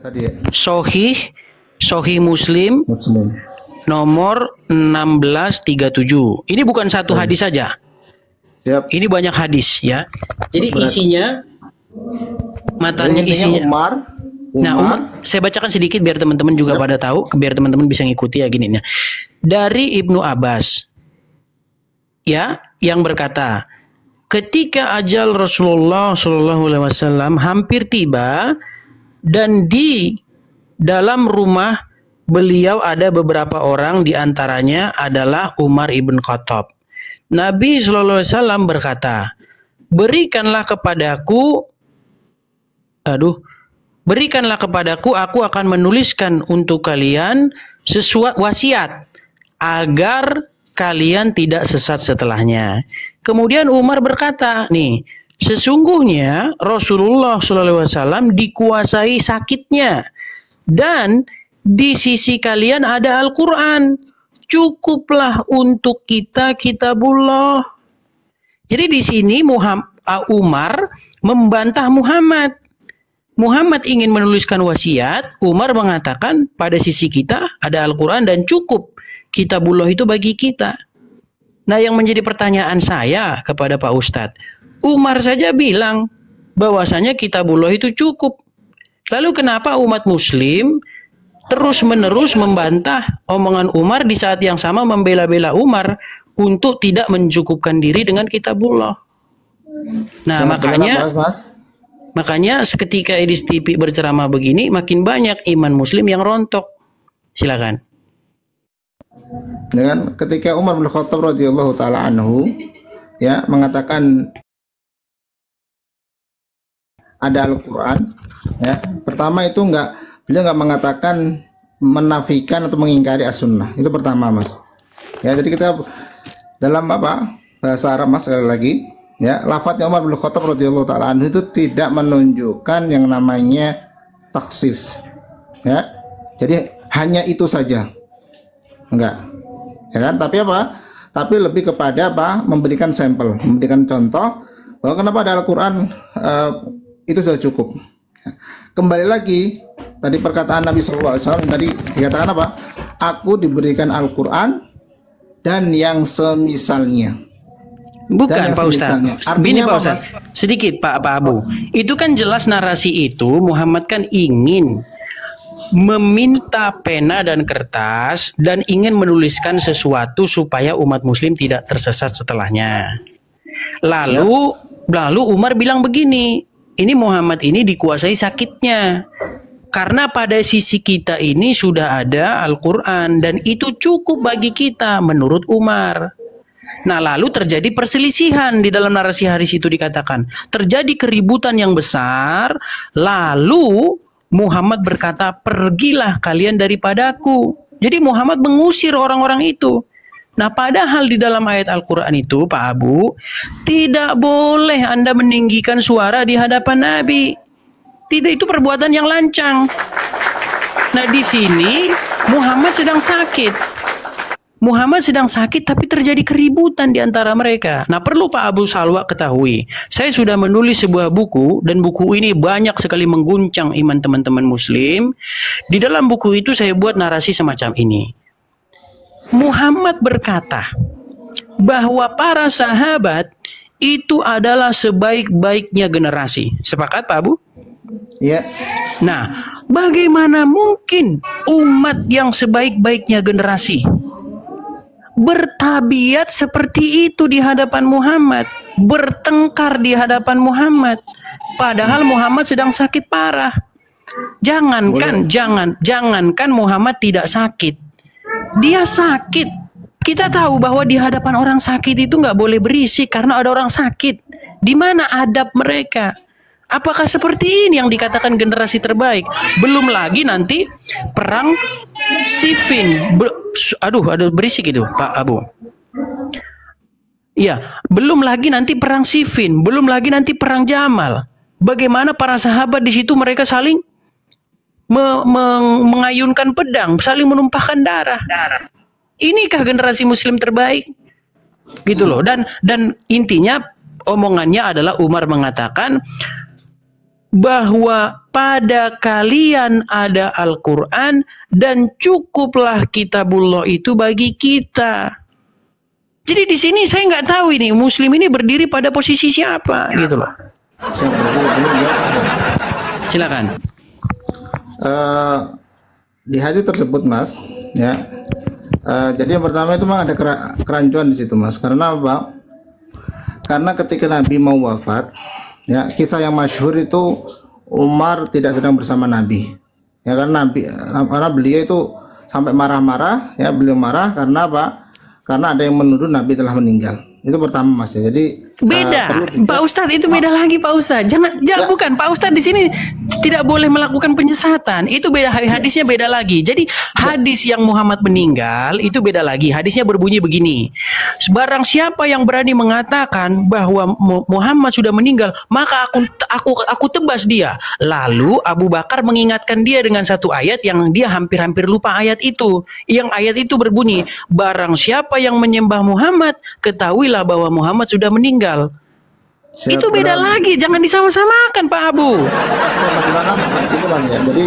tadi ya? Sahih Muslim nomor 1637. Ini bukan satu hadis saja. Siap. Ini banyak hadis ya. Jadi isinya matanya isinya Umar. Nah, saya bacakan sedikit biar teman-teman juga pada tahu, biar teman-teman bisa ngikuti ya gini. Dari Ibnu Abbas ya, yang berkata, ketika ajal Rasulullah SAW hampir tiba dan di dalam rumah beliau ada beberapa orang, di antaranya adalah Umar ibn Khattab. Nabi SAW berkata, berikanlah kepadaku, aku akan menuliskan untuk kalian sesuatu wasiat agar kalian tidak sesat setelahnya. Kemudian Umar berkata, nih, sesungguhnya Rasulullah SAW dikuasai sakitnya dan di sisi kalian ada Al-Quran. Cukuplah untuk kita kitabullah. Jadi di sini Umar membantah Muhammad. Muhammad ingin menuliskan wasiat, Umar mengatakan pada sisi kita ada Al-Quran dan cukup kitabullah itu bagi kita. Nah, yang menjadi pertanyaan saya kepada Pak Ustadz, Umar saja bilang bahwasanya kitabullah itu cukup. Lalu kenapa umat muslim terus-menerus membantah omongan Umar di saat yang sama membela-bela Umar untuk tidak mencukupkan diri dengan kitabullah? Nah, makanya seketika Edis TV berceramah begini, makin banyak iman muslim yang rontok. Silakan. Dengan ketika Umar bin Khattab radhiyallahu taala anhu ya mengatakan ada Al-Quran ya, pertama itu beliau nggak mengatakan menafikan atau mengingkari as-sunnah. Itu pertama, Mas. Ya, jadi kita dalam bahasa Arab, Mas, sekali lagi ya, lafadznya Umar bin Khattab radhiyallahu taala anhu itu tidak menunjukkan yang namanya taksis. Ya. Jadi hanya itu saja. Enggak. Ya kan? Tapi lebih kepada memberikan sampel, memberikan contoh bahwa kenapa ada Al-Qur'an itu sudah cukup. Kembali lagi tadi perkataan Nabi SAW tadi dikatakan apa? Aku diberikan Al-Qur'an dan yang semisalnya. Bukan, Pak Ustadz. Begini Pak Ustadz, sedikit Pak Abu. Itu kan jelas narasi itu Muhammad kan ingin meminta pena dan kertas dan ingin menuliskan sesuatu supaya umat muslim tidak tersesat setelahnya. Lalu Umar bilang begini, ini Muhammad ini dikuasai sakitnya. Karena pada sisi kita ini sudah ada Al-Quran dan itu cukup bagi kita menurut Umar. Nah, lalu terjadi perselisihan di dalam narasi hadis itu dikatakan. Terjadi keributan yang besar, lalu Muhammad berkata, pergilah kalian daripadaku. Jadi Muhammad mengusir orang-orang itu. Nah, padahal di dalam ayat Al-Quran itu, Pak Abu, tidak boleh Anda meninggikan suara di hadapan Nabi. Tidak, itu perbuatan yang lancang. Nah, di sini Muhammad sedang sakit. Muhammad sedang sakit tapi terjadi keributan di antara mereka. Nah, perlu Pak Abu Salwa ketahui, saya sudah menulis sebuah buku dan buku ini banyak sekali mengguncang iman teman-teman muslim. Di dalam buku itu saya buat narasi semacam ini. Muhammad berkata bahwa para sahabat itu adalah sebaik-baiknya generasi. Sepakat Pak Abu? Iya. Nah, bagaimana mungkin umat yang sebaik-baiknya generasi bertabiat seperti itu di hadapan Muhammad, bertengkar di hadapan Muhammad, padahal Muhammad sedang sakit parah. Jangankan Muhammad tidak sakit, dia sakit. Kita tahu bahwa di hadapan orang sakit itu nggak boleh berisik karena ada orang sakit. Di mana adab mereka? Apakah seperti ini yang dikatakan generasi terbaik? Belum lagi nanti perang Siffin. Ada berisik itu, Pak Abu. Ya, belum lagi nanti perang Siffin, belum lagi nanti perang Jamal. Bagaimana para sahabat di situ mereka saling mengayunkan pedang, saling menumpahkan darah. Inikah generasi muslim terbaik? Gitu loh. Dan intinya omongannya adalah Umar mengatakan bahwa pada kalian ada Al-Quran dan cukuplah kitabullah itu bagi kita. Jadi di sini saya nggak tahu ini Muslim ini berdiri pada posisi siapa gitu loh. Silakan. Di hadis tersebut Mas, ya. Jadi yang pertama itu memang ada kerancuan di situ Mas. Karena apa? Karena ketika Nabi mau wafat, ya, kisah yang masyhur itu Umar tidak sedang bersama Nabi. Ya karena beliau itu sampai marah-marah, ya beliau marah karena apa? Karena ada yang menuduh Nabi telah meninggal. Itu pertama Mas ya. Jadi beda, Pak Ustadz itu beda lagi Pak Ustadz. Jangan bukan Pak Ustadz di sini tidak boleh melakukan penyesatan. Itu beda, hadisnya beda lagi. Jadi hadis yang Muhammad meninggal itu beda lagi. Hadisnya berbunyi begini. Barang siapa yang berani mengatakan bahwa Muhammad sudah meninggal, maka aku tebas dia. Lalu Abu Bakar mengingatkan dia dengan satu ayat yang dia hampir-hampir lupa ayat itu. Yang ayat itu berbunyi, barang siapa yang menyembah Muhammad, ketahuilah bahwa Muhammad sudah meninggal. Itu beda lagi, jangan disama-samakan Pak Abu. Jadi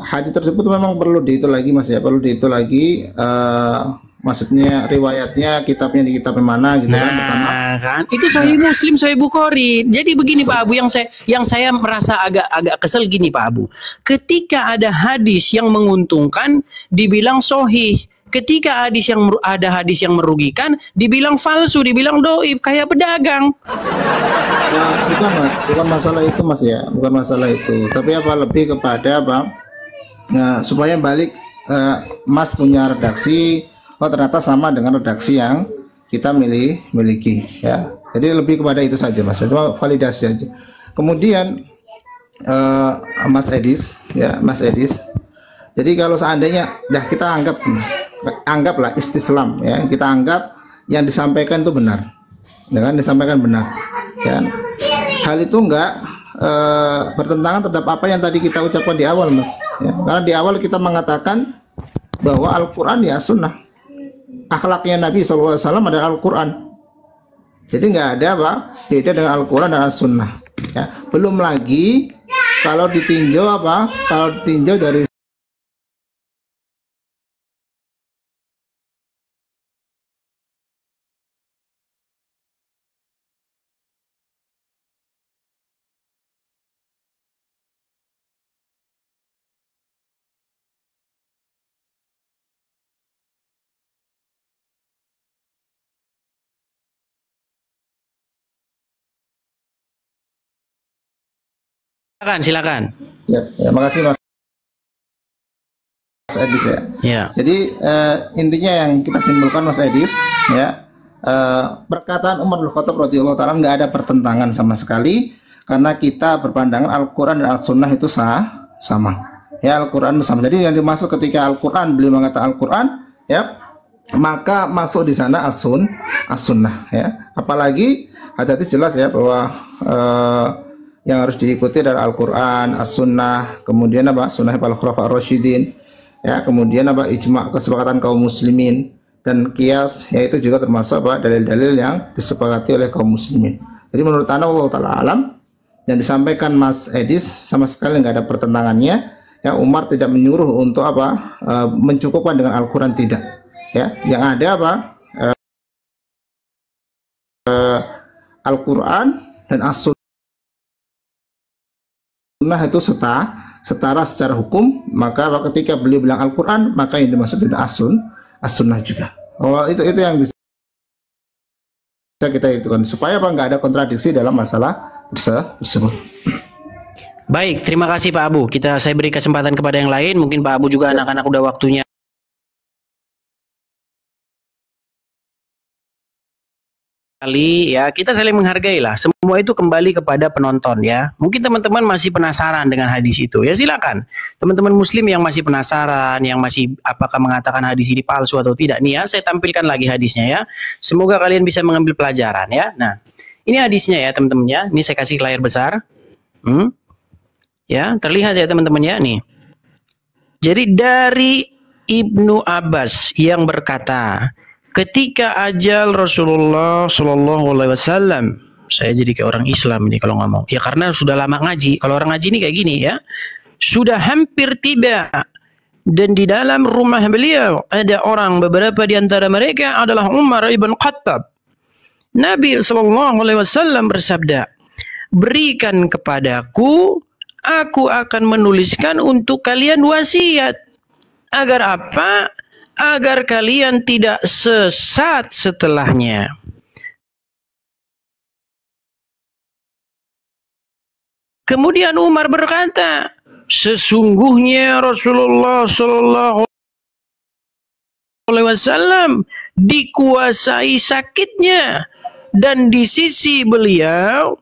hadis tersebut memang perlu dihitung lagi Mas ya, perlu dihitung lagi. Maksudnya riwayatnya, kitabnya di kitab mana gitu kan. Itu Sahih Muslim, Sahih Bukhari. Jadi begini Pak Abu, yang saya merasa agak kesel gini Pak Abu. Ketika ada hadis yang menguntungkan dibilang sahih. Ketika ada hadis yang merugikan dibilang palsu, dibilang doib, kayak pedagang. Nah, bukan masalah itu Mas ya, bukan masalah itu. Tapi apa lebih kepada apa? Nah, supaya balik Mas punya redaksi, oh ternyata sama dengan redaksi yang kita miliki ya. Jadi lebih kepada itu saja Mas, cuma validasi aja. Kemudian Mas Edis ya, Mas Edis. Jadi kalau seandainya kita anggaplah istislam ya, kita anggap yang disampaikan itu benar, dengan disampaikan benar ya. Hal itu enggak bertentangan terhadap apa yang tadi kita ucapkan di awal Mas ya. Karena di awal kita mengatakan bahwa Al-Quran ya sunnah, akhlaknya Nabi SAW adalah Al-Quran. Jadi nggak ada apa beda dengan Al-Quran dan As-Sunnah ya. Belum lagi kalau ditinjau dari Silakan. Ya, makasih Mas Edis ya. Ya. Jadi intinya yang kita simpulkan Mas Edis ya, perkataan Umar bin Khattab radhiyallahu taala nggak ada pertentangan sama sekali, karena kita berpandangan Al-Quran dan Al-Sunnah itu sama. Ya, Al-Quran itu sama. Jadi yang dimaksud ketika Al-Quran, beliau mengatakan Al-Quran ya, maka masuk di sana As-Sunnah ya. Apalagi hadis jelas ya bahwa yang harus diikuti dari Al-Quran, As-Sunnah, kemudian apa? Sunnah para khulafa ar-rasyidin, ya, kemudian apa? Ijma, kesepakatan kaum muslimin, dan kias, yaitu juga termasuk apa? Dalil-dalil yang disepakati oleh kaum muslimin. Jadi menurut Allah Ta'ala alam, yang disampaikan Mas Edis sama sekali nggak ada pertentangannya. Ya, Umar tidak menyuruh untuk apa? Mencukupkan dengan Al-Quran, tidak. Ya, yang ada apa? Al-Quran dan As-Sunnah itu setara secara hukum. Maka ketika beliau bilang Al-Quran, maka yang dimaksud itu As-Sunnah juga. Oh, itu yang bisa kita hitungkan supaya apa nggak ada kontradiksi dalam masalah tersebut. Baik, terima kasih Pak Abu. Saya beri kesempatan kepada yang lain. Mungkin Pak Abu juga anak-anak udah waktunya. Kali ya, kita saling menghargai lah. Semua itu kembali kepada penonton ya. Mungkin teman-teman masih penasaran dengan hadis itu, ya silakan. Teman-teman Muslim yang masih penasaran, yang masih apakah mengatakan hadis ini palsu atau tidak, nih ya, saya tampilkan lagi hadisnya ya. Semoga kalian bisa mengambil pelajaran ya. Nah, ini hadisnya ya teman-teman ya. Ini saya kasih layar besar. Ya, terlihat ya teman-teman ya nih. Jadi dari Ibnu Abbas yang berkata, ketika ajal Rasulullah Shallallahu Alaihi Wasallam saya jadi kayak orang Islam ini kalau ngomong. Ya karena sudah lama ngaji. Kalau orang ngaji ini kayak gini ya. Sudah hampir tiba. Dan di dalam rumah beliau ada orang, beberapa di antara mereka adalah Umar ibn Khattab. Nabi SAW bersabda, berikan kepadaku, aku akan menuliskan untuk kalian wasiat. Agar apa? Agar kalian tidak sesat setelahnya. Kemudian Umar berkata, sesungguhnya Rasulullah Sallallahu Alaihi Wasallam dikuasai sakitnya dan di sisi beliau